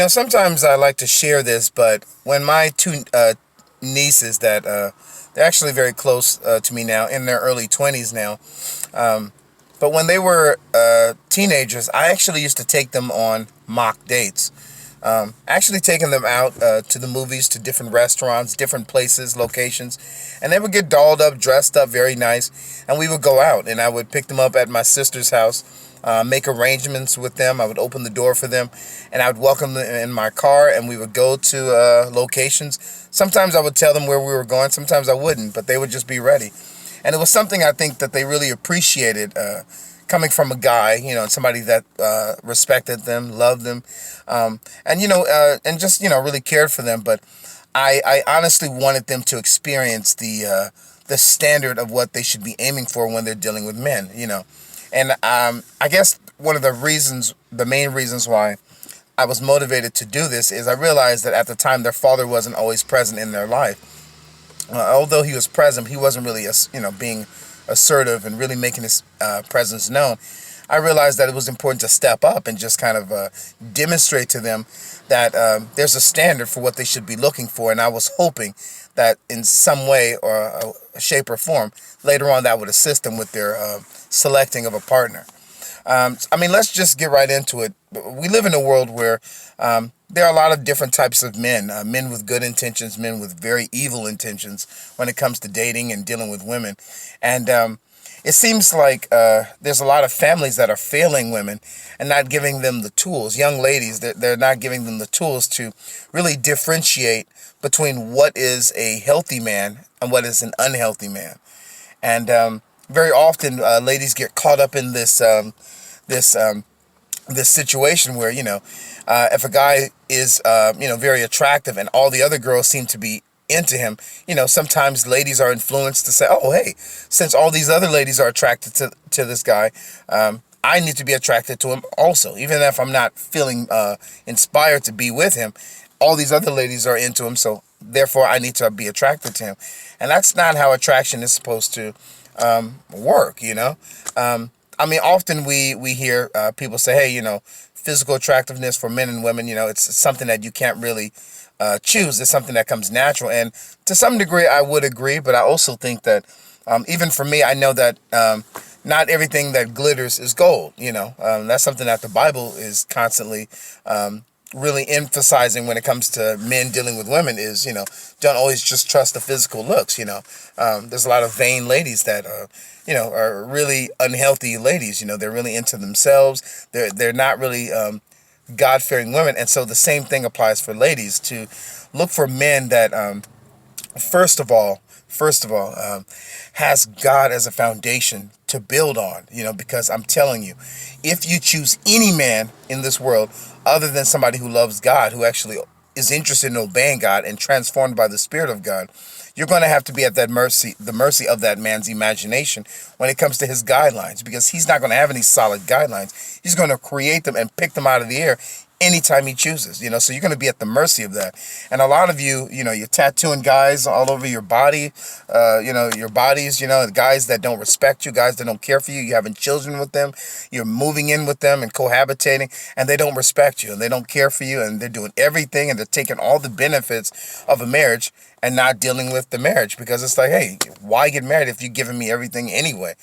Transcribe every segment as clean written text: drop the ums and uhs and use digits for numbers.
Sometimes I like to share this, but when my two nieces they're actually very close to me now, in their early 20s now. Um, but when they were teenagers, I actually used to take them on mock dates. Actually taking them out to the movies, to different restaurants, different places, locations, and they would get dolled up, dressed up, very nice, and we would go out, and I would pick them up at my sister's house, make arrangements with them. I would open the door for them, and I would welcome them in my car, and we would go to locations. Sometimes I would tell them where we were going, sometimes I wouldn't, but they would just be ready. And it was something I think that they really appreciated, coming from a guy, somebody that respected them, loved them, and just really cared for them. But I honestly wanted them to experience the standard of what they should be aiming for when they're dealing with men. And I guess one of the main reasons why I was motivated to do this is I realized that at the time their father wasn't always present in their life. Although he was present, he wasn't really, being assertive and really making his presence known. I realized that it was important to step up and just kind of demonstrate to them that there's a standard for what they should be looking for. And I was hoping that in some way or shape or form, later on, that would assist them with their selecting of a partner. Let's just get right into it. We live in a world where there are a lot of different types of men, men with good intentions, men with very evil intentions when it comes to dating and dealing with women. And it seems like there's a lot of families that are failing women and not giving them the tools. Young ladies, they're not giving them the tools to really differentiate between what is a healthy man and what is an unhealthy man. And very often, ladies get caught up in this this situation where if a guy is very attractive and all the other girls seem to be into him, sometimes ladies are influenced to say, oh, hey, since all these other ladies are attracted to this guy, I need to be attracted to him also, even if I'm not feeling inspired to be with him. All these other ladies are into him, so therefore I need to be attracted to him. And that's not how attraction is supposed to work. Often we hear people say, hey, physical attractiveness for men and women, it's something that you can't really choose. It's something that comes natural. And to some degree, I would agree. But I also think that even for me, I know that not everything that glitters is gold. That's something that the Bible is constantly really emphasizing when it comes to men dealing with women is, don't always just trust the physical looks. There's a lot of vain ladies that are really unhealthy ladies. They're really into themselves. They're not really God-fearing women. And so the same thing applies for ladies, to look for men that first of all, has God as a foundation to build on, because I'm telling you, if you choose any man in this world other than somebody who loves God, who actually is interested in obeying God and transformed by the Spirit of God, you're going to have to be at the mercy of that man's imagination when it comes to his guidelines, because he's not going to have any solid guidelines. He's going to create them and pick them out of the air anytime he chooses, so you're going to be at the mercy of that. And a lot of you, you're tattooing guys all over your body, your bodies, guys that don't respect you, guys that don't care for you. You're having children with them, you're moving in with them and cohabitating, and they don't respect you and they don't care for you, and they're doing everything and they're taking all the benefits of a marriage and not dealing with the marriage, because it's like, hey, why get married if you're giving me everything anyway?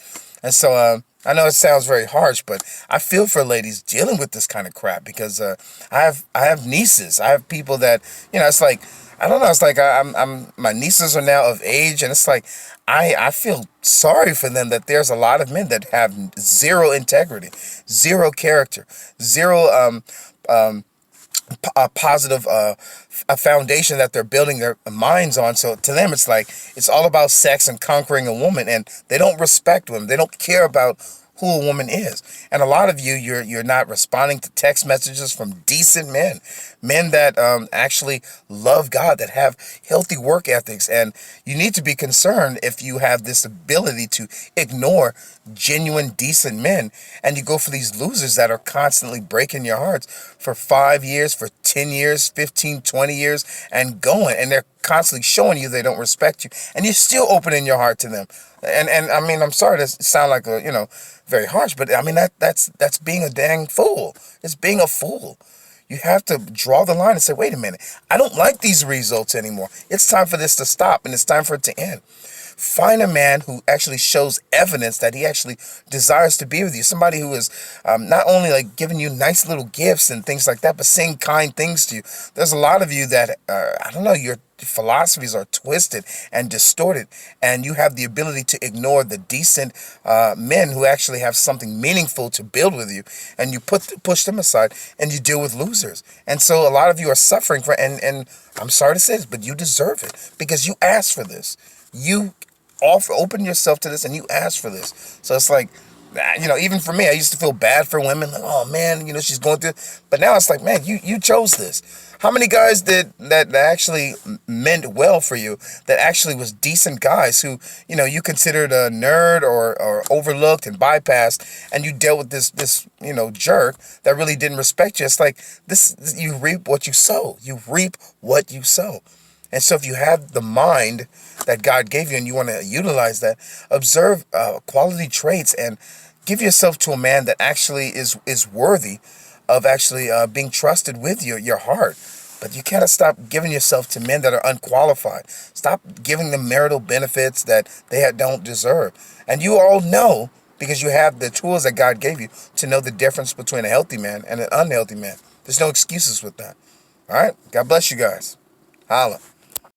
And so I know it sounds very harsh, but I feel for ladies dealing with this kind of crap, because I have nieces. I have people that, it's like, I don't know. It's like I'm my nieces are now of age, and it's like I feel sorry for them, that there's a lot of men that have zero integrity, zero character, zero a positive a foundation that they're building their minds on. So to them, it's like it's all about sex and conquering a woman, and they don't respect women. They don't care about who a woman is. And a lot of you, you're not responding to text messages from decent men that actually love God, that have healthy work ethics. And you need to be concerned if you have this ability to ignore genuine, decent men, and you go for these losers that are constantly breaking your hearts for 5 years, for 10 years, 15, 20 years, and going. And they're constantly showing you they don't respect you, and you're still opening your heart to them. And I'm sorry to sound like very harsh, but that's being a dang fool. It's being a fool. You have to draw the line and say, wait a minute, I don't like these results anymore. It's time for this to stop, and it's time for it to end. Find a man who actually shows evidence that he actually desires to be with you. Somebody who is not only like giving you nice little gifts and things like that, but saying kind things to you. There's a lot of you that, I don't know, your philosophies are twisted and distorted, and you have the ability to ignore the decent men who actually have something meaningful to build with you, and you push them aside, and you deal with losers. And so a lot of you are suffering for, and I'm sorry to say this, but you deserve it because you asked for this. You open yourself to this, and you asked for this. So it's like, even for me, I used to feel bad for women, like, oh man, she's going through. But now it's like, man, you chose this. How many guys did that actually meant well for you, that actually was decent guys who, you considered a nerd or overlooked and bypassed, and you dealt with this jerk that really didn't respect you? It's like this, you reap what you sow. You reap what you sow. And so if you have the mind that God gave you and you want to utilize that, observe quality traits and give yourself to a man that actually is worthy of actually being trusted with your heart. But you cannot stop giving yourself to men that are unqualified. Stop giving them marital benefits that they don't deserve. And you all know, because you have the tools that God gave you, to know the difference between a healthy man and an unhealthy man. There's no excuses with that. All right? God bless you guys. Holla.